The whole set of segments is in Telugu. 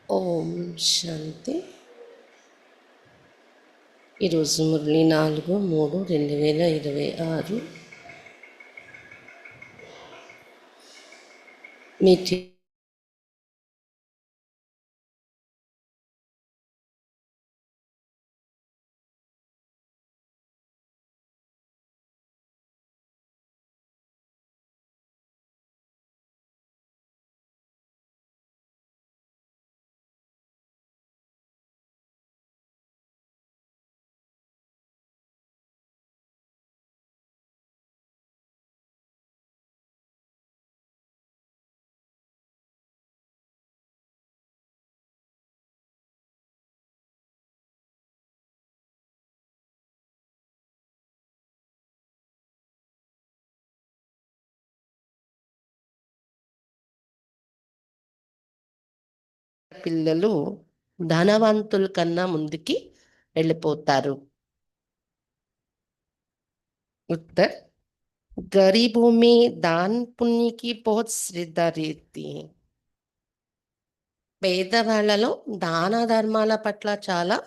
ఓం శాంతి. ఈరోజు మురళి 4/3/2026 మీటి పిల్లలు ధనవంతుల కన్నా ముందుకి వెళ్ళిపోతారు. उत्तर, गरीबों में दान पुण्य की बहुत श्रद्धा रहती है. పేదవాళ్ళలో దాన ధర్మాల పట్ల చాలా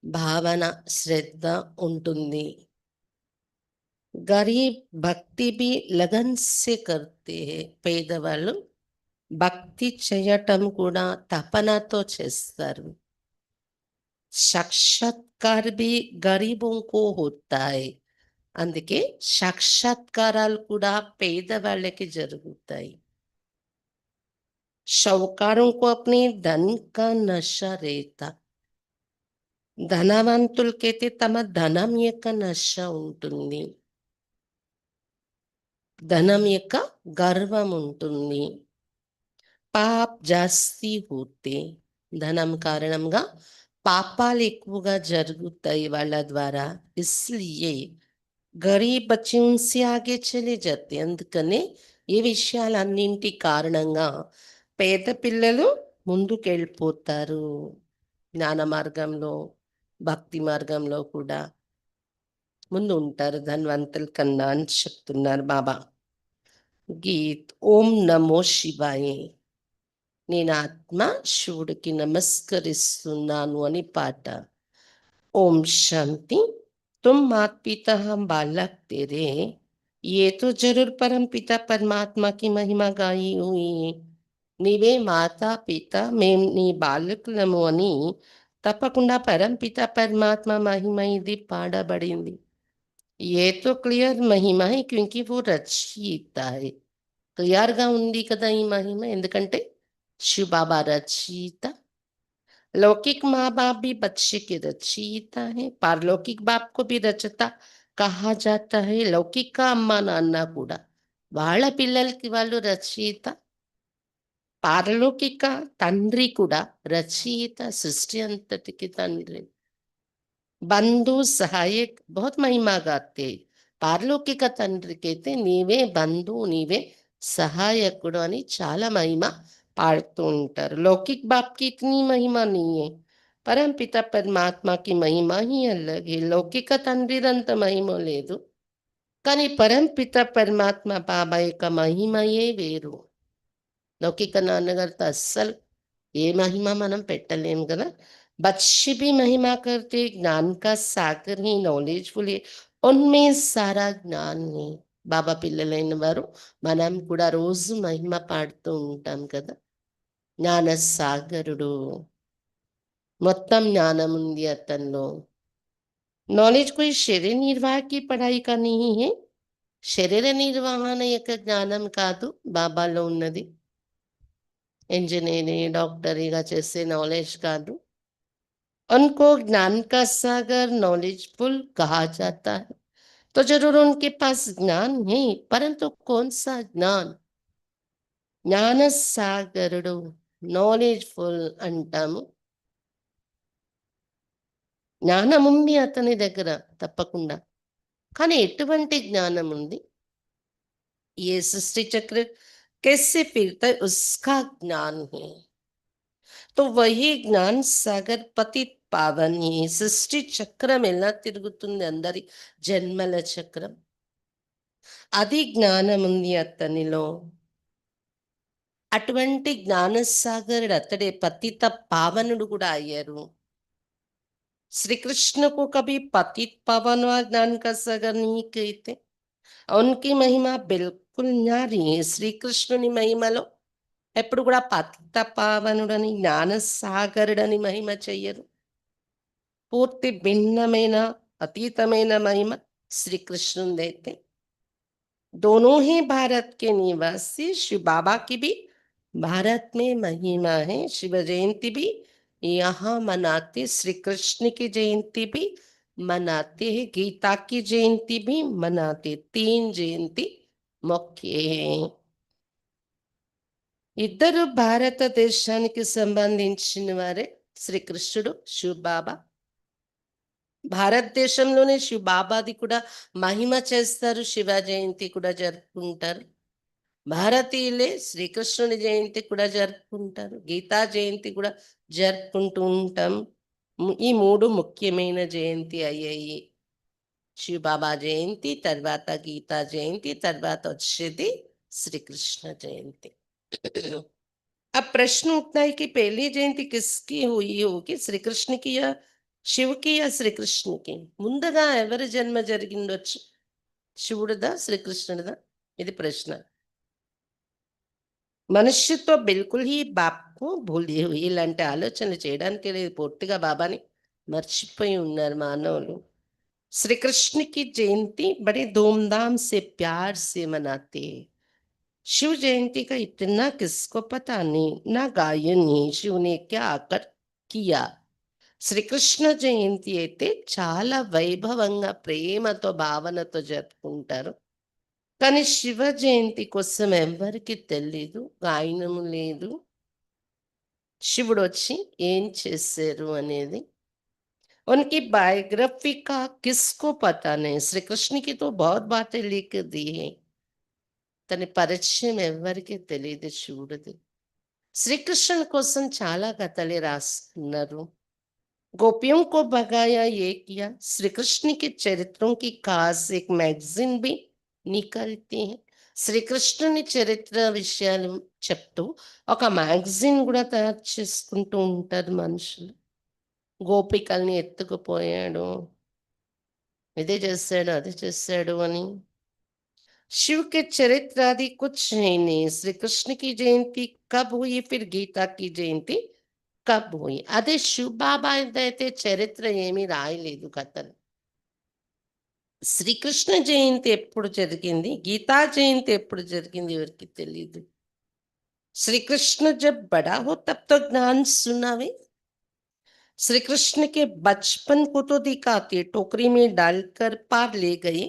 భావన, శ్రద్ధ ఉంటుంది. గరీబ్ భక్తి भी लगन से करते हैं. పేదవాళ్ళు భక్తి చేయటం కూడా తపనతో చేస్తారు. సాక్షాత్కార్ भी गरीबों को होता है. అందుకే సాక్షాత్కారాలు కూడా పేదవాళ్ళకి జరుగుతాయి. షౌకారోं को अपने धन का नशा रहता. ధనవంతులకైతే తమ ధనం యొక్క నశ ఉంటుంది. ధనం యొక్క గర్వం ఉంటుంది. పాప్ జాస్తి హోతే. ధనం కారణంగా పాపాలు ఎక్కువగా జరుగుతాయి వాళ్ళ ద్వారా. ఇస్లియే గరీబ్ బచ్చే ఉన్సే ఆగే చలే జాతే. అందుకనే ఈ విషయాలన్నింటి కారణంగా పేద పిల్లలు ముందుకెళ్ళిపోతారు. జ్ఞాన మార్గంలో, భక్తి మార్గంలో కూడా ముందు ఉంటారు ధనవంతుల కన్నా అని చెప్తున్నారు బాబా. గీత్ ఓం నమో శివాయ. నేను ఆత్మ శివుడికి నమస్కరిస్తున్నాను అని పాట. ओम शांति. तुम माता पिता हम बालक तेरे, ये तो जरूर परम पिता परमात्मा की महिमा गाई हुई. నీవే మాతా పిత మేం నీ బాలకులము అని తప్పకుండా పరంపిత పరమాత్మ మహిమ ఇది పాడబడింది. ఏ తో క్లియర్ మహిమ హై క్యూంకి वो రచయిత है. క్లియర్గా ఉంది కదా ఈ మహిమ, ఎందుకంటే శివ బాబా రచయిత. लौकिक माँ बाप भी बच्चे के रचयिता है, पारलौकिक बाप को भी रचता कहा जाता है. లౌకిక అమ్మ నాన్న కూడా వాళ్ళ పిల్లలకి వాళ్ళు రచయిత. పారలౌకిక తండ్రి కూడా రచయిత, సృష్టి అంతటికి తండ్రి. బంధు సహాయక్ బహుత్ మహిమా గాతే. పారలౌకిక తండ్రికైతే నీవే బంధువు, నీవే సహాయకుడు అని చాలా మహిమ పాడుతూ ఉంటారు. लौकिक बाप की इतनी महिमा नहीं है. परम पिता परमात्मा की महिमा ही अलग है. లౌకిక తండ్రిదంత మహిమ లేదు, కానీ పరంపిత పరమాత్మ బాబా యొక్క మహిమయే వేరు. లౌకిక నాన్నగారితో అస్సలు ఏ మహిమ మనం పెట్టలేము కదా. बच्चे भी महिमा करते, ज्ञान का सागर ही नॉलेजफुल है, उनमें सारा ज्ञान है. బాబా పిల్లలైన వారు మనం కూడా రోజు మహిమ పాడుతూ ఉంటాం కదా. జ్ఞాన సాగరుడు, మొత్తం జ్ఞానం ఉంది అతనిలో. नॉलेज कोई शरीर निर्वाह की पढ़ाई का नहीं है. శరీర నిర్వహణ యొక్క జ్ఞానం కాదు బాబాలో ఉన్నది. ఇంజనీరింగ్, డాక్టరీగా చేసే నాలెడ్జ్ కాదు. उनको ज्ञान का सागर नॉलेजफुल कहा जाता है. तो जरूर उनके पास ज्ञान है, परंतु कौन सा ज्ञान. జ్ఞాన సాగరుడు, నాలెడ్జ్ఫుల్ అంటాము. జ్ఞానం ఉంది అతని దగ్గర తప్పకుండా, కానీ ఎటువంటి జ్ఞానం ఉంది. ఏ సృష్టి చక్ర कैसे फिरता है उसका ज्ञान है. तो वही ज्ञान सागर पतित पावन ही. సృష్టి చక్రం ఎలా తిరుగుతుంది, అందరి జన్మల చక్రం, అది జ్ఞానం ఉంది అతనిలో. అటువంటి జ్ఞానసాగరుడు అతడే పతిత పావనుడు కూడా అయ్యారు. श्री को कभी पतित पावन और ज्ञान का सागर नहीं कहते. उनकी महिमा बिल्कुल न्यारी है. శ్రీకృష్ణుని మహిమలో ఎప్పుడు కూడా పతిత పావనుడని జ్ఞాన సాగరుడని మహిమ చెయ్యరు. పూర్తి భిన్నమైన అతీతమైన మహిమ శ్రీకృష్ణుదైతే. दोनों ही भारत के निवासी शिव बाबा की भी भारत में महिमा है. शिव जयंती भी यहाँ मनाते, श्री कृष्ण की जयंती भी मनाते हैं, गीता की जयंती भी मनाते. 3 जयंती मुख्य है. ఇద్దరు భారతదేశానికి సంబంధించిన వారే శ్రీకృష్ణుడు, శివ్ బాబా. భారతదేశంలోనే శివ్ బాబాది కూడా మహిమ చేస్తారు, శివ జయంతి కూడా జరుపుకుంటారు. భారతీయులే శ్రీకృష్ణుని జయంతి కూడా జరుపుకుంటారు, గీతా జయంతి కూడా జరుపుకుంటూ ఉంటాం. ఈ 3 ముఖ్యమైన జయంతి అయ్యాయి. శివ్ బాబా జయంతి, తర్వాత గీతా జయంతి, తర్వాత వచ్చేది శ్రీకృష్ణ జయంతి. अब प्रश्न उठता है कि पहली जयंती किसकी हुई होगी, श्री कृष्ण की या शिव की या श्री कृष्ण की? ముందుగా ఎవరి జన్మ జరిగిండొచ్చు, శివుడిదా శ్రీకృష్ణుడిదా? ఇది ప్రశ్న. మనుష్యత్వ బిల్కుల్ హీ బాప్కు భూలి హుయి. ఇలాంటి ఆలోచనలు చేయడానికి లేదు. పూర్తిగా బాబాని మర్చిపోయి ఉన్నారు మానవులు. श्रीकृष्ण की जयंती बड़े धूमधाम से प्यार से मनाते हैं. शिव जयंती का इतना किसको पता नहीं, ना गायन नहीं शिव ने क्या आकर किया. శ్రీకృష్ణ జయంతి అయితే చాలా వైభవంగా ప్రేమతో భావనతో జరుపుకుంటారు. కానీ శివ జయంతి కోసం ఎవరికి తెలీదు, గాయనము లేదు, శివుడు వచ్చి ఏం చేశారు అనేది. उनकी बायोग्राफी का किसको पता नहीं. श्री कृष्ण की तो बहुत बातें लिख दी है, తన పరిచయం ఎవరికి తెలియదు శివుడిది. శ్రీకృష్ణుని కోసం చాలా కథలు రాస్తున్నారు. गोपियों को भगाया ये किया. श्री कृष्ण के चरित्रों की खास एक मैगजीन भी निकलती है. శ్రీకృష్ణుని చరిత్ర విషయాలు చెప్తూ ఒక మ్యాగజైన్ కూడా తయారు చేసుకుంటూ ఉంటారు మనుషులు. గోపికల్ని ఎత్తుకుపోయాడు, ఇదే చేశాడు, అది చేశాడు అని. शिव के चरित्र आदि कुछ है नहीं. श्री कृष्ण की जयंती कब हुई, फिर गीता की जयंती कब हुई? అదే శివ్ బాబా అయితే చరిత్ర ఏమీ రాయలేదు కథలు. శ్రీకృష్ణ జయంతి ఎప్పుడు జరిగింది, గీతా జయంతి ఎప్పుడు జరిగింది ఎవరికి తెలియదు. శ్రీకృష్ణ जब बड़ा हो तब तो ज्ञान सुनावे. श्री कृष्ण के बचपन को तो दिखाते, टोकरी में डालकर पार ले गए.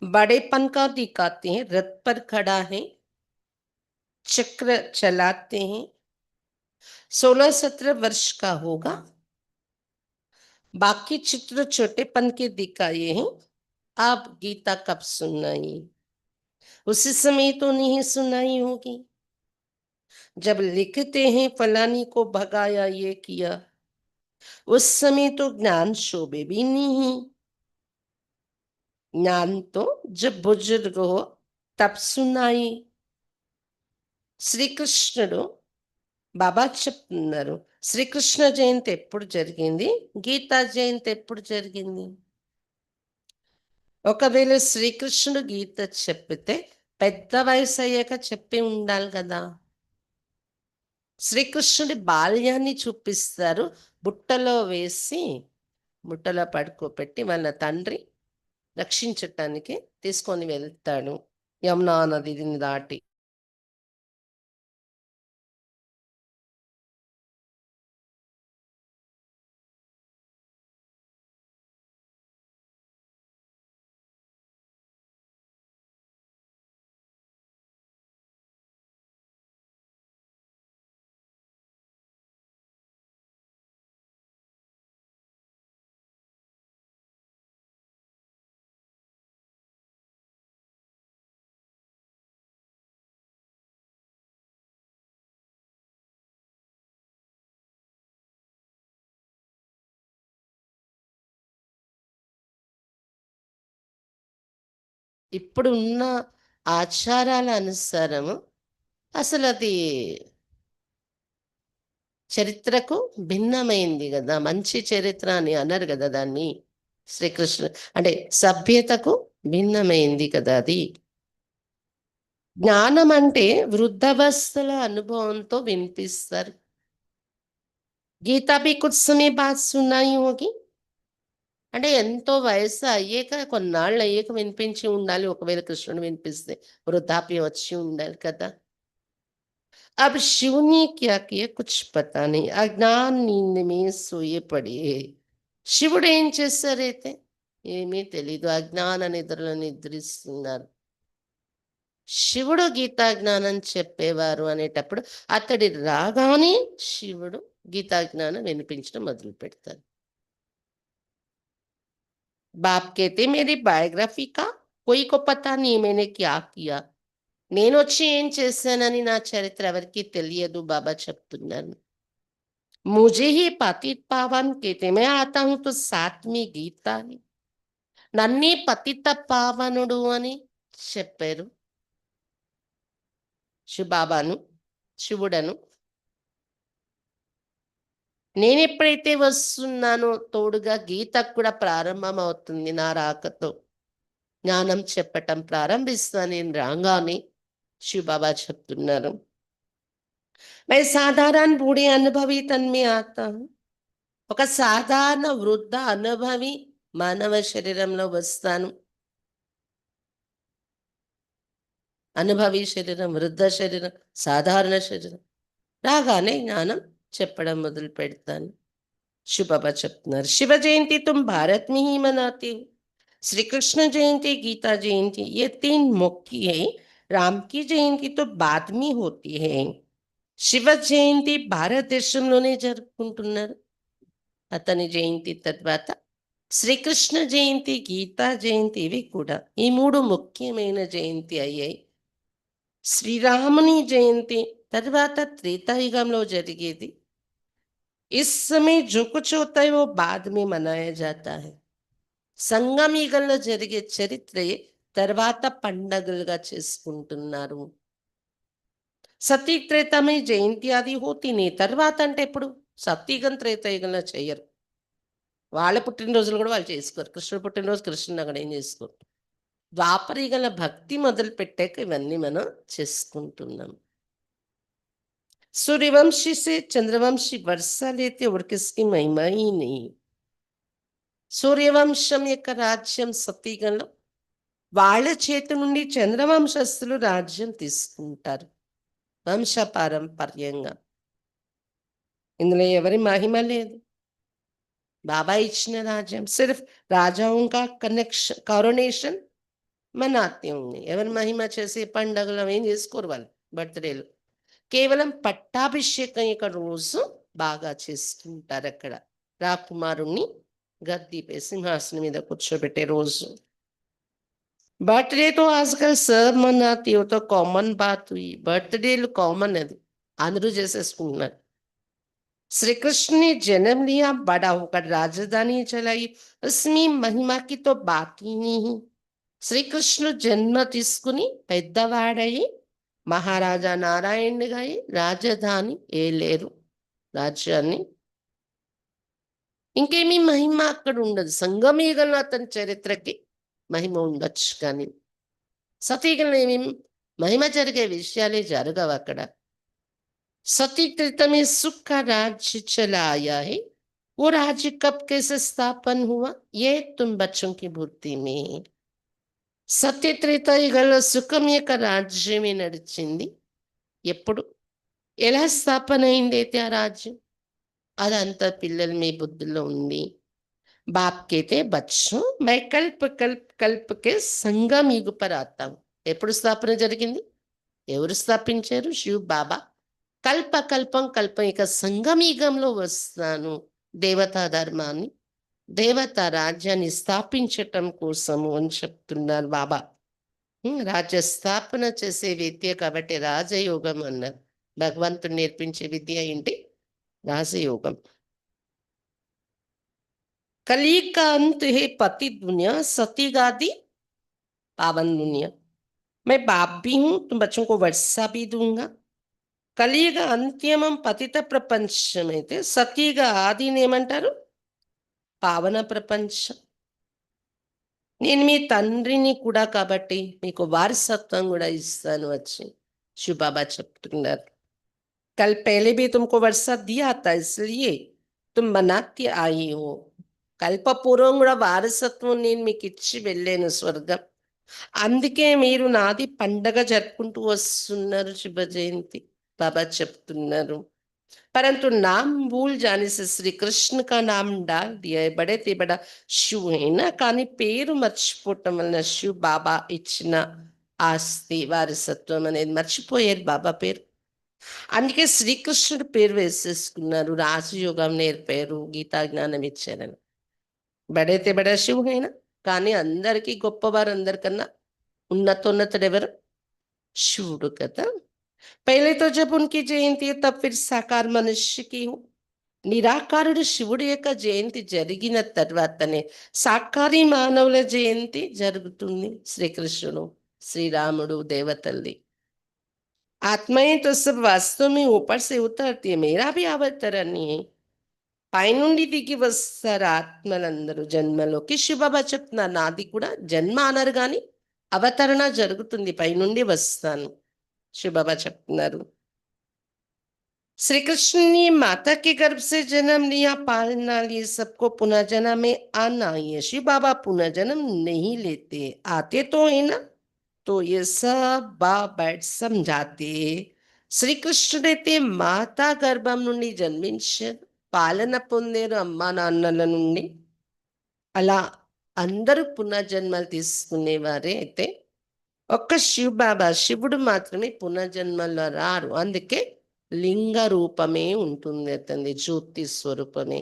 बड़ेपन का दिखाते हैं, रथ पर खड़ा है, चक्र चलाते हैं, 16-17 वर्ष का होगा. बाकी चित्र छोटेपन के दिखाए हैं. आप गीता कब सुनाई? उसी समय तो नहीं सुनाई होगी जब लिखते हैं फलानी को भगाया ये किया. उस समय तो ज्ञान शोभे भी नहीं. ज्ञान तो जब बुजुर्ग हो तब सुनाई. శ్రీకృష్ణుడు బాబా చెప్తున్నారు, శ్రీకృష్ణ జయంతి ఎప్పుడు జరిగింది, గీతా జయంతి ఎప్పుడు జరిగింది? ఒకవేళ శ్రీకృష్ణుడు గీత చెప్పితే పెద్ద వయసు అయ్యాక చెప్పి ఉండాలి కదా. శ్రీకృష్ణుడి బాల్యాన్ని చూపిస్తారు. బుట్టలో వేసి, బుట్టలో పడుకోబెట్టి వాళ్ళ తండ్రి రక్షించటానికి తీసుకొని వెళ్తాడు యమునా నదిని దాటి. ఇప్పుడు ఉన్న ఆచారాల అనుసారము అసలు అది చరిత్రకు భిన్నమైంది కదా, మంచి చరిత్ర అని అన్నారు కదా దాన్ని. శ్రీకృష్ణ అంటే సభ్యతకు భిన్నమైంది కదా అది. జ్ఞానం అంటే వృద్ధావస్థల అనుభవంతో వినిపిస్తారు. గీతా भी कुछ समय बाद सुनाई होगी. అంటే ఎంతో వయసు అయ్యాక, కొన్నాళ్ళు అయ్యాక వినిపించి ఉండాలి. ఒకవేళ కృష్ణుడు వినిపిస్తే వృద్ధాప్యం వచ్చి ఉండాలి కదా. अब शिव ने क्या किया कुछ पता नहीं, अज्ञान नींद में सोए पड़े. శివుడు ఏం చేశారైతే ఏమీ తెలీదు, అజ్ఞాన నిద్రలో నిద్రిస్తున్నారు. శివుడు గీతా జ్ఞానం చెప్పేవారు అనేటప్పుడు అతడి రాగానే శివుడు గీతా జ్ఞానం వినిపించడం మొదలు పెడతారు. बाप कहते मेरी बायोग्राफी का कोई को पता नहीं मैंने क्या किया. నేను వచ్చి ఏం చేశానని నా చరిత్ర ఎవరికి తెలియదు బాబా చెప్తున్నారు. मुझे ही पतित पावन कहते, मैं आता हूं तो साथ में गीता है. నన్నే పతిత పావనుడు అని చెప్పారు శివబాబాను, శివుడను. నేనెప్పుడైతే వస్తున్నానో తోడుగా గీత కూడా ప్రారంభం అవుతుంది నా రాకతో. జ్ఞానం చెప్పటం ప్రారంభిస్తాను నేను రాగానే, శివబాబా చెప్తున్నారు. मैं साधारण बूढ़े अनुभवी तन में आता हूं. ఒక సాధారణ వృద్ధ అనుభవి మానవ శరీరంలో వస్తాను. అనుభవి శరీరం, వృద్ధ శరీరం, సాధారణ శరీరం. రాగానే జ్ఞానం చెప్పడం మొదలు పెడతాను. శివబాబా చెప్తున్నారు, శివ జయంతి तुम भारत में ही मनाते हो. श्री कृष्ण जयंती, गीता जयंती ये तीन मुख्य है. राम की जयंती तो बाद में होती है. శివ జయంతి భారతదేశంలోనే జరుపుకుంటున్నారు. అతని జయంతి తర్వాత శ్రీకృష్ణ జయంతి, గీతా జయంతి ఇవి కూడా ఈ మూడు ముఖ్యమైన జయంతి అయ్యాయి. శ్రీరాముని జయంతి తర్వాత త్రేతాయుగంలో జరిగేది. इस समय जो कुछ होता है वो बाद में मनाया जाता है. సంగమ యుగంలో జరిగే చరిత్రయే తర్వాత పండగలుగా చేసుకుంటున్నారు. సతీ త్రేతమై జయంతి అది హోతీని తర్వాత అంటే ఇప్పుడు సతీయుగం త్రేతాయుగంలో చెయ్యరు. వాళ్ళ పుట్టినరోజులు కూడా వాళ్ళు చేసుకోరు. కృష్ణుడు పుట్టినరోజు కృష్ణుడు అక్కడ ఏం చేసుకోరు. ద్వాపరయుగంలో భక్తి మొదలు పెట్టాక ఇవన్నీ మనం చేసుకుంటున్నాం. सूर्यवंशी से चंद्रवंशी वर्षा लेते और किसकी महिमा ही नहीं. సూర్యవంశం యొక్క రాజ్యం సతీయుగంలో వాళ్ళ చేతి నుండి చంద్రవంశస్థులు రాజ్యం తీసుకుంటారు వంశపారంపర్యంగా. ఇందులో ఎవరి మహిమ లేదు. బాబా ఇచ్చిన రాజ్యం సిర్ఫ్ రాజాओं का कनेक्शन कॉरोनेशन मनाते होंगे. ఎవరి మహిమ చేసే పండుగలు అవి ఏం చేసుకోరు వాళ్ళు, బర్త్డేలు. కేవలం పట్టాభిషేకం యొక్క రోజు బాగా చేసుకుంటారు అక్కడ. రాకుమారుణ్ణి గద్దీపై సింహాసనం మీద కూర్చోబెట్టే రోజు. బర్త్డే తో ఆజ్కల్ సబ్ మనాతే హో తో కామన్ బాత్ హుई. బర్త్డేలు కామన్, అది అందరూ చేసేసుకుంటున్నారు. श्री कृष्ण ने जन्म लिया, बड़ा होकर राजधानी चलाई, उसमें महिमा की तो बात ही नहीं. శ్రీకృష్ణుడు జన్మ తీసుకుని పెద్దవాడయి మహారాజా నారాయణుడిగా అయి రాజధాని ఏలేరు రాజ్యాన్ని. ఇంకేమీ మహిమ అక్కడ ఉండదు. సంగమయుగంలో అతని చరిత్రకి మహిమ ఉండొచ్చు, కానీ సతీయుగంలో ఏమి మహిమ జరిగే విషయాలే జరగవు అక్కడ. सती त्रेता में सुख का राज्य चला आया है. वो राज्य कब कैसे स्थापन हुआ ये तुम बच्चों की बुद्धि में. సత్య త్రేతాయుగంలో సుఖం యొక్క రాజ్యమే నడిచింది. ఎప్పుడు, ఎలా స్థాపన అయింది అయితే ఆ రాజ్యం, అదంతా పిల్లల మీ బుద్ధిలో ఉంది. బాప్ కేతే బచ్చో మై కల్ప కల్ప కల్పకే సంగం యుగ పర్ ఆతా హూ. ఎప్పుడు స్థాపన జరిగింది, ఎవరు స్థాపించారు, శివ్ బాబా. కల్ప కల్పం కల్పం ఇక సంగమయుగంలో వస్తాను, దేవతా ధర్మాన్ని, దేవతా రాజ్యాన్ని స్థాపించటం కోసము అని చెప్తున్నారు బాబా. రాజ్య స్థాపన చేసే విద్య కాబట్టి రాజయోగం అన్నారు. భగవంతుడు నేర్పించే విద్య ఏంటి, రాజయోగం. कलयुग का अंत है पति दुनिया, सती गादी पावन दुनिया. मैं बाप भी हूं, तुम बच्चों को वर्षा भी दूंगा. కలియుగ అంత్యమం పతిత ప్రపంచం అయితే సతీగ ఆదిని ఏమంటారు? పావన ప్రపంచం. నేను మీ తండ్రిని కూడా కాబట్టి మీకు వారసత్వం కూడా ఇస్తాను వచ్చి శివబాబా చెప్తున్నారు. कल पहले भी तुमको वर्षा दिया था इसलिए तुम बनाते आई हो. కల్పపూర్వం కూడా వారసత్వం నేను మీకు ఇచ్చి వెళ్ళాను స్వర్గం. అందుకే మీరు నాది పండగ జరుపుకుంటూ వస్తున్నారు శుభ జయంతి బాబా చెప్తున్నారు. परंतु नाम भूल जाने से श्री कृष्ण का नाम डाल दिया है. बड़े ते बड़ा शिव है ना, కానీ పేరు మర్చిపోవటం వలన శివ్ బాబా ఇచ్చిన ఆస్తి వారసత్వం అనేది మర్చిపోయారు బాబా పేరు. అందుకే శ్రీకృష్ణుడు పేరు వేసేసుకున్నారు. రాజయోగం నేర్పారు, గీతా జ్ఞానం ఇచ్చారని. బడైతే బడా శివ్ అయినా కానీ అందరికీ గొప్పవారు, అందరికన్నా ఉన్నతోన్నతుడు ఎవరు? శివుడు కదా. पहले तो जब उनकी जयंती है तब फिर साकार मनुष्य की हो. నిరాకారుడు శివుడి యొక్క జయంతి జరిగిన తర్వాతనే సాకారి మానవుల జయంతి జరుగుతుంది. శ్రీకృష్ణుడు, శ్రీరాముడు, దేవతల్లి ఆత్మయే तो सब वास्तव में ऊपर से उतरती है. मेरा भी अवतरण है. పైనుండి దిగి వస్తారు ఆత్మలందరూ జన్మలోకి. శివబాబా చెప్తున్నారు నాది కూడా జన్మ అనరు కానీ అవతరణ జరుగుతుంది, పైనుండి వస్తాను శివబాబా చెప్తున్నారు. श्री कृष्ण ने माता के गर्भ से जन्म लिया, पालना ली, सबको पुनः जन्म में आना है. शिव बाबा पुनः जन्म नहीं लेते, आते तो है ना. तो ये सब बाप बैठ समझाते. శ్రీకృష్ణుడైతే మాతా గర్భం నుండి జన్మించారు, పాలన పొందారు అమ్మా నాన్నల నుండి. అలా అందరూ పునర్జన్మలు తీసుకునేవారే. అయితే ఒక్క శివ్ బాబా శివుడు మాత్రమే పునర్జన్మల్లో రారు. అందుకే లింగ రూపమే ఉంటుంది అతని, జ్యోతి స్వరూపమే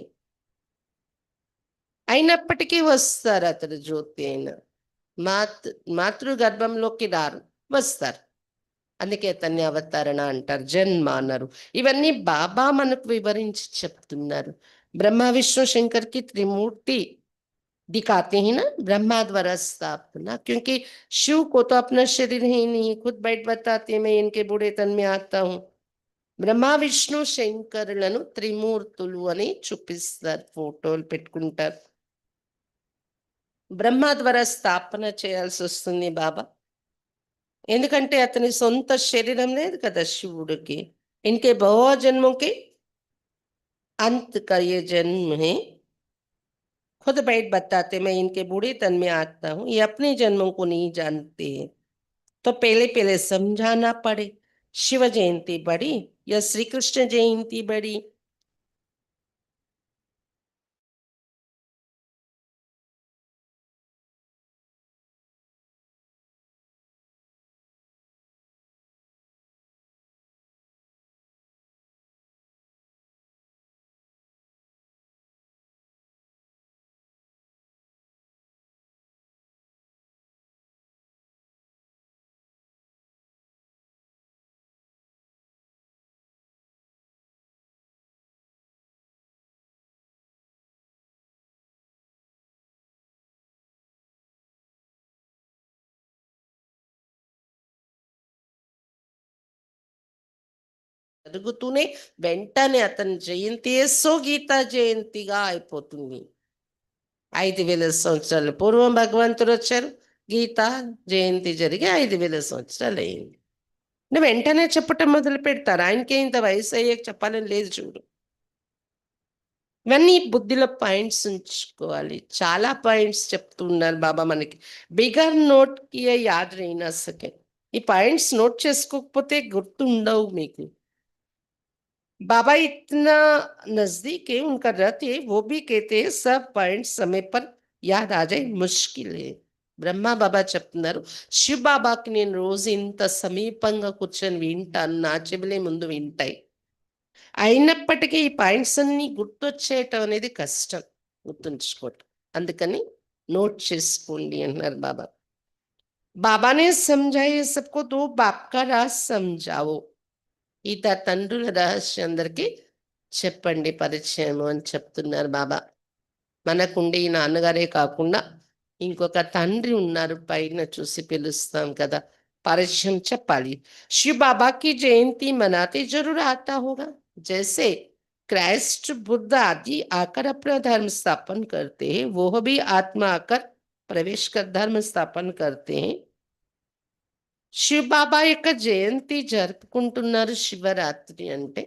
అయినప్పటికీ వస్తారు. అతడు జ్యోతి అయినా మాతృ గర్భంలోకి రారు, వస్తారు. అందుకే అతన్ని అవతరణ అంటారు, జన్మ అన్నారు. ఇవన్నీ బాబా మనకు వివరించి చెప్తున్నారు. బ్రహ్మ విష్ణు శంకర్ కి त्रिमूर्ति दिखाते हैं ना, ब्रह्मा द्वारा स्थापना. क्योंकि शिव को तो अपना शरीर ही नहीं, खुद बैठ बताते मैं इनके बूढ़े तन में आता हूँ. బ్రహ్మ విష్ణు శంకరులను త్రిమూర్తులు అని చూపిస్తారు, ఫోటోలు పెట్టుకుంటారు. బ్రహ్మ ద్వారా స్థాపన చేయాల్సి వస్తుంది బాబా, ఎందుకంటే అతని సొంత శరీరం లేదు కదా శివుడికి. ఇన్కే బహు జన్మకి अंत का ये जन्म है. खुद बैठ बताते मैं इनके बूढ़े तन में आता हूँ. ये अपने जन्मों को नहीं जानते हैं, तो पहले पहले समझाना पड़े. शिव जयंती बड़ी या श्री कृष्ण जयंती बड़ी? జరుగుతూనే వెంటనే అతని జయంతి సో గీతా జయంతిగా అయిపోతుంది. 5,000 సంవత్సరాల పూర్వం భగవంతుడు వచ్చారు, గీతా జయంతి జరిగి 5,000 సంవత్సరాలు అయింది. నువ్వు వెంటనే చెప్పటం మొదలు పెడతారు. ఆయనకే ఇంత వయసు అయ్యాక చెప్పాలని లేదు చూడు. ఇవన్నీ బుద్ధిలో పాయింట్స్ ఉంచుకోవాలి. చాలా పాయింట్స్ చెప్తూ ఉన్నారు బాబా మనకి. బిగర్ నోట్ కి యాద్ రైనా సకే. ఈ పాయింట్స్ నోట్ చేసుకోకపోతే గుర్తు ఉండవు మీకు. बाबा इतना नजदीक है, उनका रथ है, वो भी कहते हैं सब पॉइंट समय पर याद आ जाए मुश्किल है. బ్రహ్మ బాబా చెప్తున్నారు, శివ్ బాబాకి నేను రోజు ఇంత సమీపంగా కూర్చొని వింటాను, నా చెవులే ముందు వింటాయి. అయినప్పటికీ ఈ పాయింట్స్ అన్ని గుర్తొచ్చేయటం అనేది కష్టం, గుర్తుంచుకోవటం. అందుకని నోట్ చేసుకోండి అన్నారు బాబా. బాబానే సమझाए सबको, तो बाप का राज समझाओ. ఈత తండ్రుల రహస్యం అందరికీ చెప్పండి, పరిచయము అని చెప్తున్నారు బాబా. మనకుండి ఈ నాన్నగారే కాకుండా ఇంకొక తండ్రి ఉన్నారు, పైన చూసి పిలుస్తాం కదా, परिश्रम चपाली। शिव बाबा की जयंती मनाते जरूर आता होगा। जैसे क्राइस्ट बुद्ध आदि आकर अपना धर्म स्थापन करते हैं, वो भी आत्मा आकर प्रवेश कर धर्म स्थापन करते हैं। శివ బాబా యొక్క జయంతి జరుపుకుంటున్నారు శివరాత్రి అంటే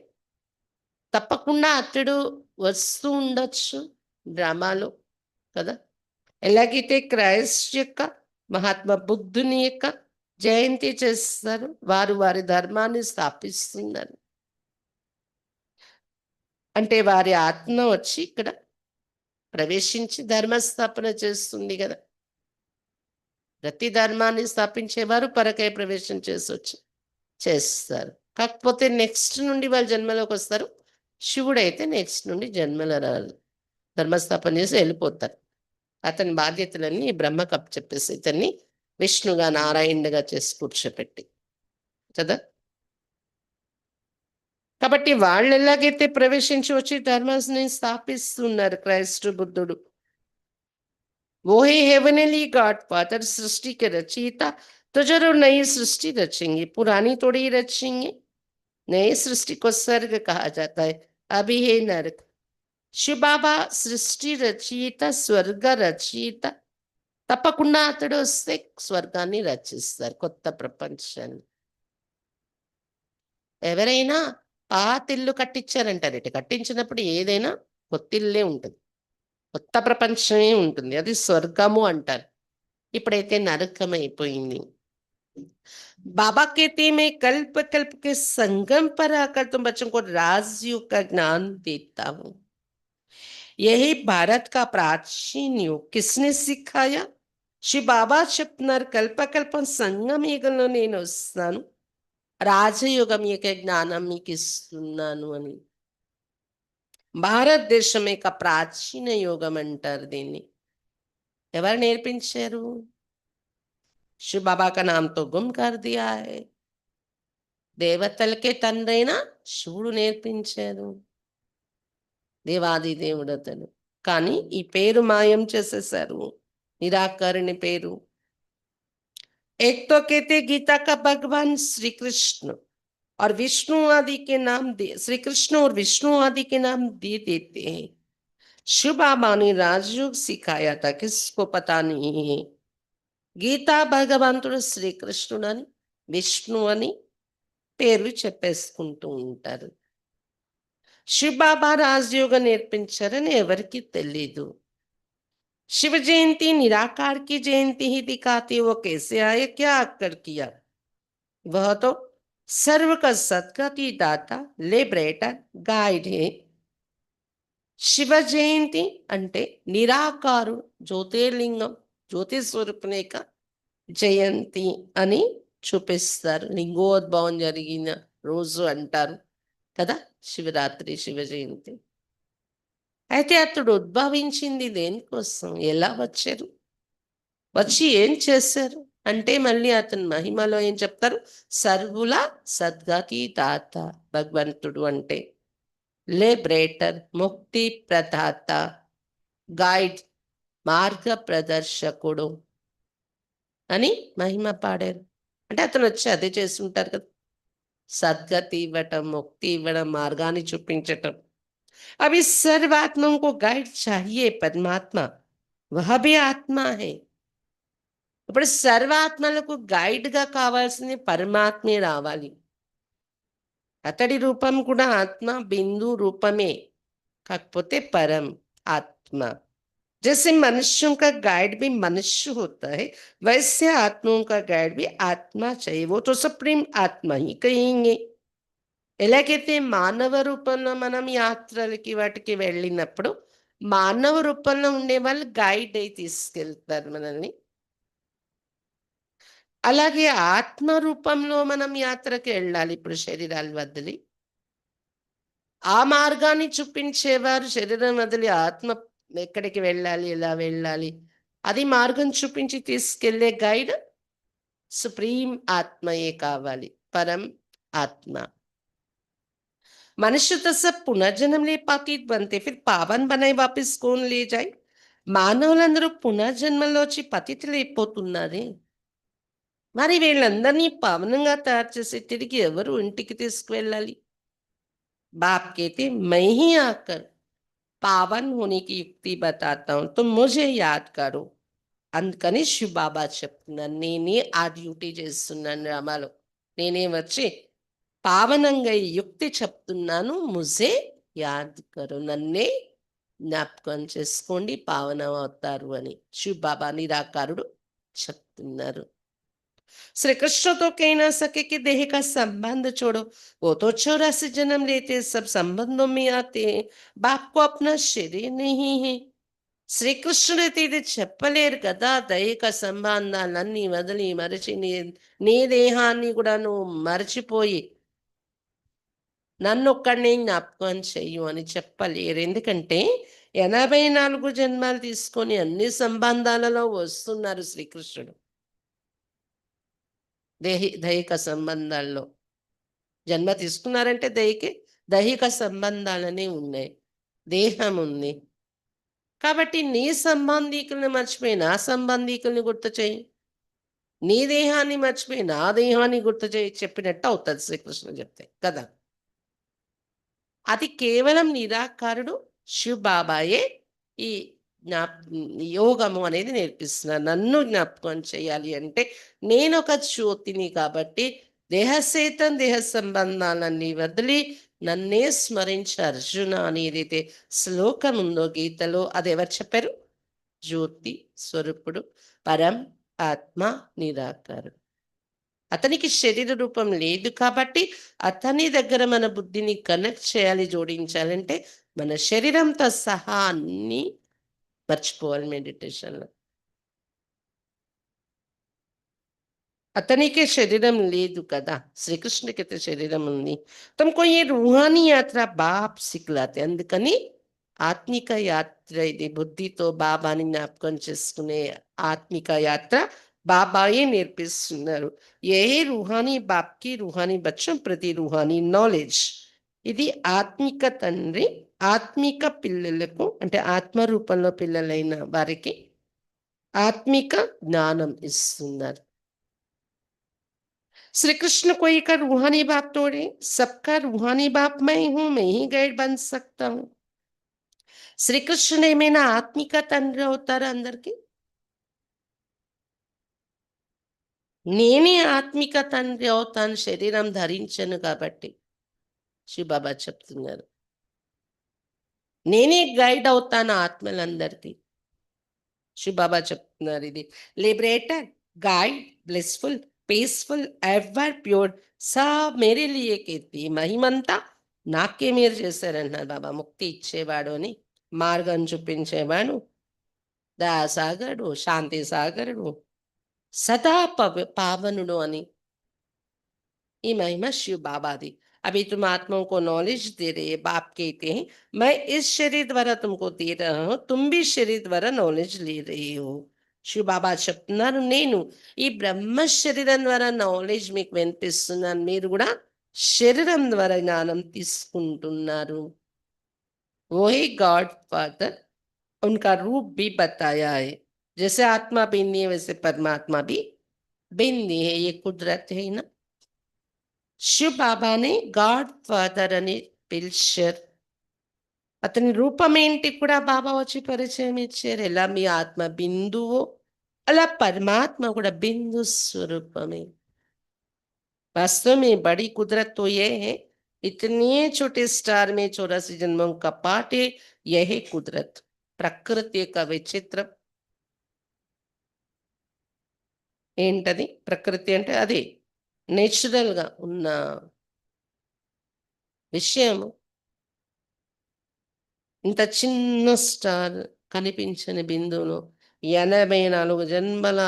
తప్పకుండా అతడు వస్తూ ఉండొచ్చు డ్రామాలో కదా. ఎలాగైతే క్రైస్ట్ యొక్క మహాత్మా బుద్ధుని యొక్క జయంతి చేస్తారు, వారు వారి ధర్మాన్ని స్థాపిస్తున్నారు. అంటే వారి ఆత్మ వచ్చి ఇక్కడ ప్రవేశించి ధర్మస్థాపన చేస్తుంది కదా. ప్రతి ధర్మాన్ని స్థాపించేవారు పరకాయ ప్రవేశం చేస్తారు. కాకపోతే నెక్స్ట్ నుండి వాళ్ళు జన్మలోకి వస్తారు. శివుడైతే నెక్స్ట్ నుండి జన్మలో రారు, ధర్మస్థాపన చేసి వెళ్ళిపోతారు. అతని బాధ్యతలన్నీ బ్రహ్మకు అప్పచెప్పేసి ఇతన్ని విష్ణుగా నారాయణుడిగా చేసి కూర్చోపెట్టి కదా. కాబట్టి వాళ్ళు ఎలాగైతే ప్రవేశించి వచ్చి ధర్మాన్ని స్థాపిస్తున్నారు క్రైస్తు బుద్ధుడు, वो है हेवनली गॉड फादर, सृष्टि के रचयिता, तो जरूर नई सृष्टि रचेंगे, पुरानी थोड़ी ही रचेंगे। नई सृष्टि को स्वर्ग कहा जाता है, अभी है नरक। शिव बाबा सृष्टि రచయిత, స్వర్గ రచయిత. తప్పకుండా అతడు వస్తే స్వర్గాన్ని రచిస్తారు, కొత్త ప్రపంచాన్ని. ఎవరైనా పాత ఇల్లు కట్టించారంటారు, ఇటు కట్టించినప్పుడు ఏదైనా కొత్త ఇల్లే ఉంటుంది, కొత్త ప్రపంచమే ఉంటుంది, అది స్వర్గము అంటారు. ఇప్పుడైతే నరకం అయిపోయింది. बाबा कहते मैं कल्प कल्प के संगम पर आकर तुम बच्चों को राजयोग का ज्ञान देता हूं। यही भारत का प्राचीन योग किसने सिखाया? शिव बाबा చెప్తున్నారు కల్పకల్పం సంగం యుగంలో నేను వస్తాను, రాజయోగం యొక్క జ్ఞానం మీకు ఇస్తున్నాను అని. భారతదేశం యొక్క ప్రాచీన యోగం అంటారు దీన్ని. ఎవరు నేర్పించారు? शिव बाबा का नाम तो गुम कर दिया है. దేవతలకే తండ్రైన శివుడు నేర్పించారు, దేవాది దేవుడు అతడు. కానీ ఈ పేరు మాయం చేసేసారు, నిరాకరణి పేరు. एक तो कहते गीता का भगवान श्री कृष्ण और विष्णु आदि के नाम दे, श्री कृष्ण और विष्णु आदि के नाम दे देते हैं. शिव बाबा ने राजयोग सिखाया था, किसको पता नहीं है. గీతా భగవంతుడు శ్రీకృష్ణుడు అని విష్ణు అని పేర్లు చెప్పేసుకుంటూ ఉంటారు. శివ బాబా రాజయోగం నేర్పించారని ఎవరికి తెలీదు. शिव जयंती निराकार की जयंती ही दिखाती, वो कैसे आए, क्या आकर किया? वह तो सर्व का सदगति दाता, लिबरेटर, गाइड है. శివ జయంతి అంటే నిరాకారు జ్యోతిర్లింగం, జ్యోతి స్వరూపునేక జయంతి అని చూపిస్తారు. లింగోద్భవం జరిగిన రోజు అంటారు కదా శివరాత్రి, శివ జయంతి. అయితే అతడు ఉద్భవించింది దేనికోసం, ఎలా వచ్చారు, వచ్చి ఏం చేశారు అంటే మళ్ళీ అతని మహిమలో ఏం చెప్తారు? సర్వుల సద్గతి దాత భగవంతుడు అంటే లిబరేటర్, ముక్తి ప్రదాత, గైడ్, మార్గ ప్రదర్శకుడు అని మహిమ పాడారు. అంటే అతను వచ్చి అదే చేస్తుంటారు కదా, సద్గతి ఇవ్వటం, ముక్తి ఇవ్వడం, మార్గాన్ని చూపించటం. అవి సర్వాత్మం కో గైడ్ చాహియే పరమాత్మ, వహ భీ ఆత్మ హై. ఇప్పుడు సర్వాత్మలకు గైడ్గా కావాల్సింది పరమాత్మే రావాలి. అతడి రూపం కూడా ఆత్మ బిందు రూపమే, కాకపోతే परम आत्मा. जैसे मनुष्यों का गाइड भी मनुष्य होता है, वैसे आत्माओं का गाइड भी आत्मा चाहिए, वो तो सुप्रीम आत्मा ही कहेंगे. ఎలాగైతే మానవ రూపంలో మనం యాత్రలకి వాటికి వెళ్ళినప్పుడు మానవ రూపంలో ఉండే వాళ్ళు గైడ్ అయి తీసుకెళ్తారు మనల్ని, అలాగే ఆత్మ రూపంలో మనం యాత్రకి వెళ్ళాలి. ఇప్పుడు శరీరాలు వదిలి ఆ మార్గాన్ని చూపించేవారు, శరీరం వదిలి ఆత్మ ఎక్కడికి వెళ్ళాలి, ఎలా వెళ్ళాలి, అది మార్గం చూపించి తీసుకెళ్లే గైడ్ సుప్రీం ఆత్మయే కావాలి, పరం ఆత్మ. मनुष्य तो सब पुनर्जन्म ले पाती बनते, फिर पावन बनाई वापस कौन ले जाए? మానవులందరూ పునర్జన్మలో వచ్చి పతితులు అయిపోతున్నారే, మరి వీళ్ళందరినీ పావనంగా తయారు చేసి తిరిగి ఎవరు ఇంటికి తీసుకువెళ్ళాలి? बाप कहते मैं ही आकर पावन होने की युक्ति बताता हूं, तुम मुझे याद करो. అందుకని శివ బాబా చెప్తున్నాను, నేనే ఆ డ్యూటీ చేస్తున్నాను రామాలో. నేనే వచ్చి పావనంగా ఈ యుక్తి చెప్తున్నాను. ముజే యాద్ కరు, నన్నే జ్ఞాపకం చేసుకోండి, పావనం అవుతారు అని శివ బాబా నిరాకారుడు చెప్తున్నారు. श्री कृष्ण तो कह ना सके कि देह का संबंध छोड़ो, वो तो 84 जन्म लेते सब संबंधों में आते हैं, बाप को अपना शरीर नहीं है. శ్రీకృష్ణుడైతే ఇది చెప్పలేరు కదా, దైహిక సంబంధాలన్నీ వదిలి మరచి నీ దేహాన్ని కూడా నువ్వు మరచిపోయి నన్నొక్కడిని జ్ఞాపకం చెయ్యు అని చెప్పలేరు. ఎందుకంటే 84 జన్మాలు తీసుకొని అన్ని సంబంధాలలో వస్తున్నారు శ్రీకృష్ణుడు. దైహిక సంబంధాల్లో జన్మ తీసుకున్నారంటే దైహిక సంబంధాలనే ఉన్నాయి, దేహం ఉంది. కాబట్టి నీ సంబంధీకుల్ని మర్చిపోయి నా సంబంధీకుల్ని గుర్తు చేయి, నీ దేహాన్ని మర్చిపోయి నా దేహాన్ని గుర్తు చేయి చెప్పినట్టు అవుతుంది శ్రీకృష్ణుడు చెప్తే కదా. అది కేవలం నిరాకారుడు శివ బాబాయే ఈ యోగము అనేది నేర్పిస్తున్నారు. నన్ను జ్ఞాపకం చేయాలి అంటే నేను ఒక జ్యోతిని కాబట్టి దేహసేతం దేహ సంబంధాలన్నీ వదిలి నన్నే స్మరించ అర్జున అని ఏదైతే శ్లోకం ఉందో గీతలో, అది ఎవరు చెప్పారు? జ్యోతి స్వరూపుడు పరం ఆత్మ నిరాకారుడు. అతనికి శరీర రూపం లేదు కాబట్టి అతని దగ్గర మన బుద్ధిని కనెక్ట్ చేయాలి, జోడించాలంటే మన శరీరంతో సహా అన్ని మర్చిపోవాలి మెడిటేషన్లో. అతనికే శరీరం లేదు కదా, శ్రీకృష్ణుడికైతే శరీరం ఉంది. తమకు ఈ రూహానీ యాత్ర బాప్ సిక్లాతే, అందుకని ఆత్మిక యాత్ర ఇది. బుద్ధితో బాబాని జ్ఞాపకం చేసుకునే ఆత్మిక యాత్ర బాబాయే నేర్పిస్తున్నారు. ఏ రూహానీ బాప్కి రూహానీ బచ్చం ప్రతి రూహానీ నాలెడ్జ్. ఇది ఆత్మిక తండ్రి ఆత్మిక పిల్లలకు, అంటే ఆత్మ రూపంలో పిల్లలైన వారికి ఆత్మిక జ్ఞానం ఇస్తున్నారు. श्री कृष्ण कोई का रूहानी बाप तोड़े, सबका रूहानी बाप मैं हूं, मैं ही गाइड बन सकता हूं. శ్రీకృష్ణుడు ఏమైనా ఆత్మిక తండ్రి అవుతారా అందరికి? నేనే ఆత్మిక తండ్రి అవుతాను, శరీరం ధరించను కాబట్టి శివబాబా చెప్తున్నారు. నేనే గైడ్ అవుతాను ఆత్మలందరికీ శివబాబా చెప్తున్నారు. ఇది liberated, guide, blissful, peaceful, ever pure, సబ్ మేరే లియే కీర్తి. మహిమంతా నాకే మీరు చేశారంటున్నారు బాబా. ముక్తి ఇచ్చేవాడు అని, మార్గం చూపించేవాడు, దయాసాగరుడు, శాంతి సాగరుడు, సదా పావనుడు అని ఈ महिमा शिव बाबा दी. अभी तुम आत्माओं को नॉलेज दे रहे हैं, बाप कहते हैं मैं इस शरीर द्वारा तुमको दे रहा हूं, तुम भी शरीर द्वारा नॉलेज ले रहे हो. శివ బాబా చెప్తున్నారు, నేను ఈ బ్రహ్మ శరీరం ద్వారా నాలెడ్జ్ మీకు వినిపిస్తున్నాను, మీరు కూడా శరీరం ద్వారా జ్ఞానం తీసుకుంటున్నారు. वही गॉड फादर उनका रूप भी बताया है. जैसे आत्मा भिन्न है वैसे परमात्मा भी भिन्न है, ये कुदरत है ना. శివ బాబాని గాడ్ ఫాదర్ అని పిలిచారు. అతని రూపం ఏంటి కూడా బాబా వచ్చి పరిచయం ఇచ్చారు. ఎలా మీ ఆత్మ బిందువు అలా పరమాత్మ కూడా బిందు స్వరూపమే. वास्तव में बड़ी कुदरत तो यह है, इतने छोटे स्टार में 84 जन्मों का पाठ है. यह कुदरत, ప్రకృతి యొక్క విచిత్రం ఏంటది? ప్రకృతి అంటే అదే నేచురల్గా ఉన్న విషయము. ఇంత చిన్న స్టార్ కనిపించని బిందువులో 84 జన్మల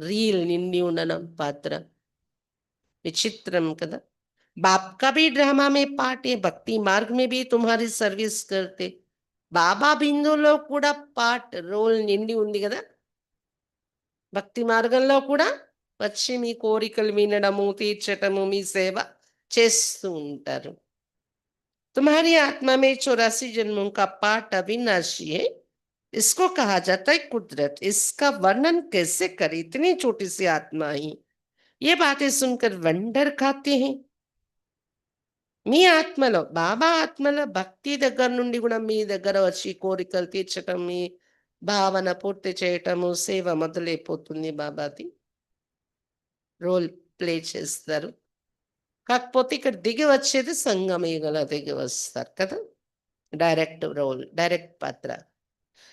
రీల్ నిండి ఉండడం పాత్ర विचित्रम कदा. बाप का भी ड्रामा में पार्ट है, भक्ति मार्ग में भी तुम्हारी सर्विस करते. బాబా బిందులో కూడా పార్ట్ రోల్ నిండి ఉంది కదా. భక్తి మార్గంలో కూడా వచ్చి మీ కోరికలు వినడము, తీర్చటము, మీ సేవ చేస్తూ ఉంటారు. तुम्हारी आत्मा में 84 जन्मों का पाठ अविनाशी है. इसको कहा जाता है कुदरत. इसका वर्णन कैसे करे, इतनी छोटी सी आत्मा ही ये बातें सुनकर वंडर खाते हैं। మీ ఆత్మలో బాబా ఆత్మలో భక్తి దగ్గర నుండి కూడా మీ దగ్గర వచ్చి కోరికలు తీర్చటం, మీ భావన పూర్తి చేయటము, సేవ మొదలైపోతుంది బాబాది. రోల్ ప్లే చేస్తారు. కాకపోతే ఇక్కడ దిగి వచ్చేది సంగమయుగంలో దిగి వస్తారు కదా! డైరెక్ట్ రోల్, డైరెక్ట్ పాత్ర.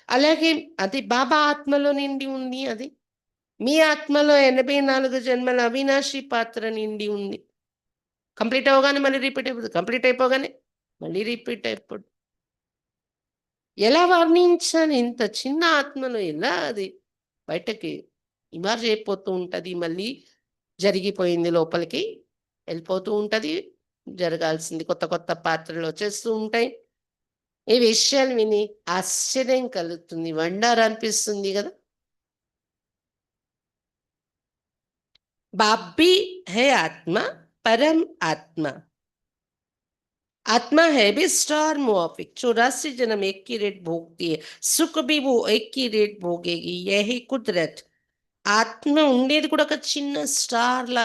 అలాగే అది బాబా ఆత్మలో నిండి ఉంది అది. మీ ఆత్మలో 84 జన్మల అవినాశి పాత్ర నిండి ఉంది. కంప్లీట్ అవ్వగానే మళ్ళీ రిపీట్ అయిపోతుంది. కంప్లీట్ అయిపోగానే మళ్ళీ రిపీట్ అయిపోతుంది. ఎలా వర్ణించాలి? ఇంత చిన్న ఆత్మలో ఎలా అది బయటకి ఇమర్జ్ అయిపోతూ ఉంటది. మళ్ళీ జరిగిపోయింది లోపలికి వెళ్ళిపోతూ ఉంటది. జరగాల్సింది కొత్త కొత్త పాత్రలు వచ్చేస్తూ ఉంటాయి. ఈ విషయాలు విని ఆశ్చర్యం కలుగుతుంది. వండర్ అనిపిస్తుంది గదా! बाप भी है आत्मा, परम आत्मा। आत्मा है भी स्टार मुआफिक, 84 जन्म एक की रेट भोगती है, सुख भी वो एक की रेट भोगेगी, यही कुदरत। ఆత్మ ఉండేది కూడా ఒక చిన్న స్టార్ లా